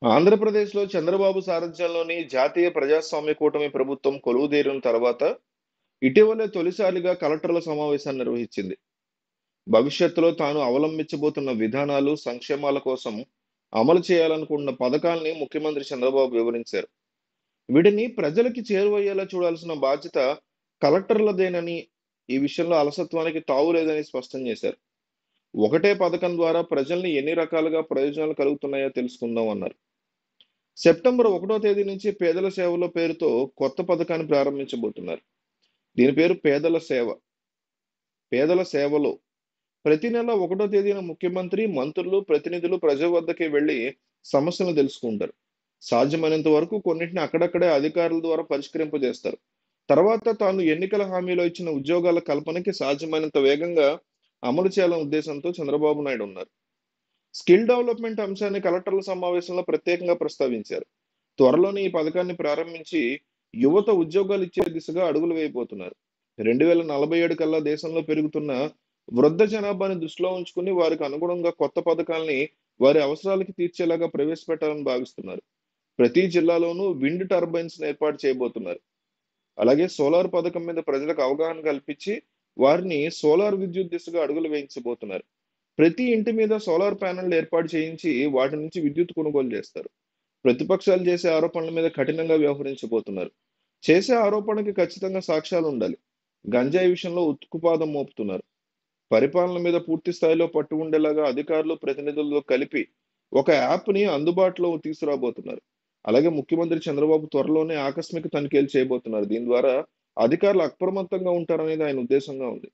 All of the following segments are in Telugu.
ఆంధ్రప్రదేశ్‌లో చంద్రబాబు సారథ్యంలోని జాతీయ ప్రజాస్వామ్య కూటమి ప్రభుత్వం కొలువుదీరిన తర్వాత ఇటీవలే తొలిసారిగా కలెక్టర్ల సమావేశాన్ని నిర్వహించింది. భవిష్యత్తులో తాను అవలంబించబోతున్న విధానాలు, సంక్షేమాల కోసం అమలు చేయాలనుకున్న పథకాల్ని ముఖ్యమంత్రి చంద్రబాబు వివరించారు. వీటిని ప్రజలకి చేరువయ్యేలా చూడాల్సిన బాధ్యత కలెక్టర్లదేనని, ఈ విషయంలో అలసత్వానికి తావు లేదని స్పష్టం చేశారు. ఒకటే పథకం ద్వారా ప్రజల్ని ఎన్ని రకాలుగా ప్రయోజనాలు కలుగుతున్నాయో తెలుసుకుందాం అన్నారు. సెప్టెంబర్ 1వ తేదీ నుంచి పేదల సేవలో పేరుతో కొత్త పథకాన్ని ప్రారంభించబోతున్నారు. దీని పేరు పేదల సేవ. పేదల సేవలో ప్రతి నెల 1వ తేదీన ముఖ్యమంత్రి, మంత్రులు, ప్రతినిధులు ప్రజల వద్దకే వెళ్లి సమస్యలను తెలుసుకుంటారు. సాధ్యమైనంత వరకు కొన్నిటిని అక్కడక్కడే అధికారుల ద్వారా పరిష్కరింపజేస్తారు. తర్వాత తాను ఎన్నికల హామీలో ఇచ్చిన ఉద్యోగాల కల్పనకి సాధ్యమైనంత వేగంగా అమలు చేయాలనే ఉద్దేశంతో చంద్రబాబు నాయుడు ఉన్నారు. స్కిల్ డెవలప్‌మెంట్ అంశాన్ని కలెక్టర్ల సమావేశంలో ప్రత్యేకంగా ప్రస్తావించారు. త్వరలోనే ఈ పథకాన్ని ప్రారంభించి యువత ఉద్యోగాలిచ్చే దిశగా అడుగులు వేయబోతున్నారు. 2047 కల్లా దేశంలో పెరుగుతున్న వృద్ధ జనాభాని దృష్టిలో ఉంచుకుని వారికి అనుగుణంగా కొత్త పథకాల్ని వారి అవసరాలకి తీర్చేలాగా ప్రవేశపెట్టాలని భావిస్తున్నారు. ప్రతి జిల్లాలోనూ విండ్ టర్బైన్స్‌ని ఏర్పాటు చేయబోతున్నారు. అలాగే సోలార్ పథకం మీద ప్రజలకు అవగాహన కల్పించి వారిని సోలార్ విద్యుత్ దిశగా అడుగులు వేయించబోతున్నారు. ప్రతి ఇంటి మీద సోలార్ ప్యానెళ్లు ఏర్పాటు చేయించి వాటి నుంచి విద్యుత్ కొనుగోలు చేస్తారు. ప్రతిపక్షాలు చేసే ఆరోపణల మీద కఠినంగా వ్యవహరించబోతున్నారు. చేసే ఆరోపణకి ఖచ్చితంగా సాక్ష్యాలుండాలి. గంజాయి విషయంలో ఉత్కుపాదం మోపుతున్నారు. పరిపాలన మీద పూర్తి స్థాయిలో పట్టు ఉండేలాగా అధికారులు, ప్రతినిధులతో కలిపి ఒక యాప్‌ని అందుబాటులో తీసుకురాబోతున్నారు. అలాగే ముఖ్యమంత్రి చంద్రబాబు త్వరలోనే ఆకస్మిక తనిఖీలు చేయబోతున్నారు. దీని ద్వారా అధికారులు అప్రమత్తంగా ఉంటారనేది ఆయన ఉద్దేశంగా ఉంది.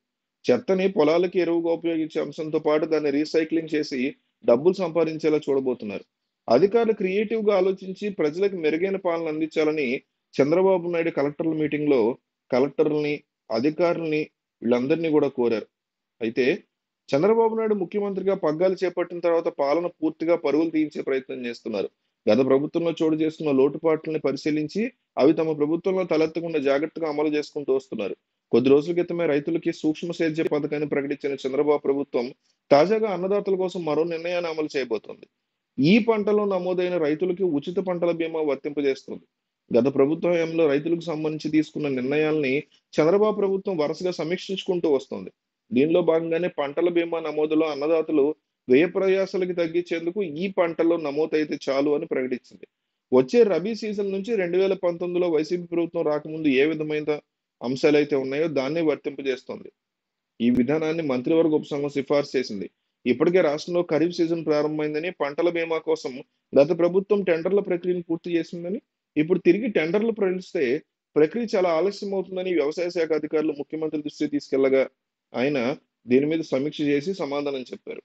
చెత్తని పొలాలకి ఎరువుగా ఉపయోగించే అంశంతో పాటు దాన్ని రీసైక్లింగ్ చేసి డబ్బులు సంపాదించేలా చూడబోతున్నారు. అధికారులు క్రియేటివ్‌గా ఆలోచించి ప్రజలకు మెరుగైన పాలన అందించాలని చంద్రబాబు నాయుడు కలెక్టర్ల మీటింగ్‌లో కలెక్టర్లని, అధికారుల్ని వీళ్ళందరినీ గూడా కోరారు. అయితే చంద్రబాబు నాయుడు ముఖ్యమంత్రిగా పగ్గాలు చేపట్టిన తర్వాత పాలన పూర్తిగా పరుగులు తీయించే ప్రయత్నం చేస్తున్నారు. గత ప్రభుత్వంలో చోటు చేసుకున్న లోటుపాట్లని పరిశీలించి అవి తమ ప్రభుత్వంలో తలెత్తకుండా జాగ్రత్తగా అమలు చేసుకుంటూ వస్తున్నారు. కొద్ది రోజుల క్రితమే రైతులకి సూక్ష్మ సేద్య పథకాన్ని ప్రకటించిన చంద్రబాబు ప్రభుత్వం తాజాగా అన్నదాతల కోసం మరో నిర్ణయాన్ని అమలు చేయబోతోంది. ఈ పంటలో నమోదైన రైతులకి ఉచిత పంటల బీమా వర్తింపజేస్తుంది. గత ప్రభుత్వ హయాంలో రైతులకు సంబంధించి తీసుకున్న నిర్ణయాల్ని చంద్రబాబు ప్రభుత్వం వరుసగా సమీక్షించుకుంటూ వస్తోంది. దీనిలో భాగంగానే పంటల బీమా నమోదులో అన్నదాతలు వ్యయ ప్రయాసాలకి తగ్గించేందుకు ఈ పంటలో నమోదైతే చాలు అని ప్రకటించింది. వచ్చే రబీ సీజన్ నుంచి 2019లో వైసీపీ ప్రభుత్వం రాకముందు ఏ విధమైన అంశాలైతే ఉన్నాయో దాన్నే వర్తింపజేస్తోంది. ఈ విధానాన్ని మంత్రివర్గ ఉపసంఘం సిఫార్సు చేసింది. ఇప్పటికే రాష్ట్రంలో ఖరీఫ్ సీజన్ ప్రారంభమైందని, పంటల బీమా కోసం గత ప్రభుత్వం టెండర్ల ప్రక్రియను పూర్తి చేసిందని, ఇప్పుడు తిరిగి టెండర్లు ప్రకటిస్తే ప్రక్రియ చాలా ఆలస్యం అవుతుందని వ్యవసాయ శాఖ అధికారులు ముఖ్యమంత్రి దృష్టికి తీసుకెళ్లగా ఆయన దీని మీద సమీక్ష చేసి సమాధానం చెప్పారు.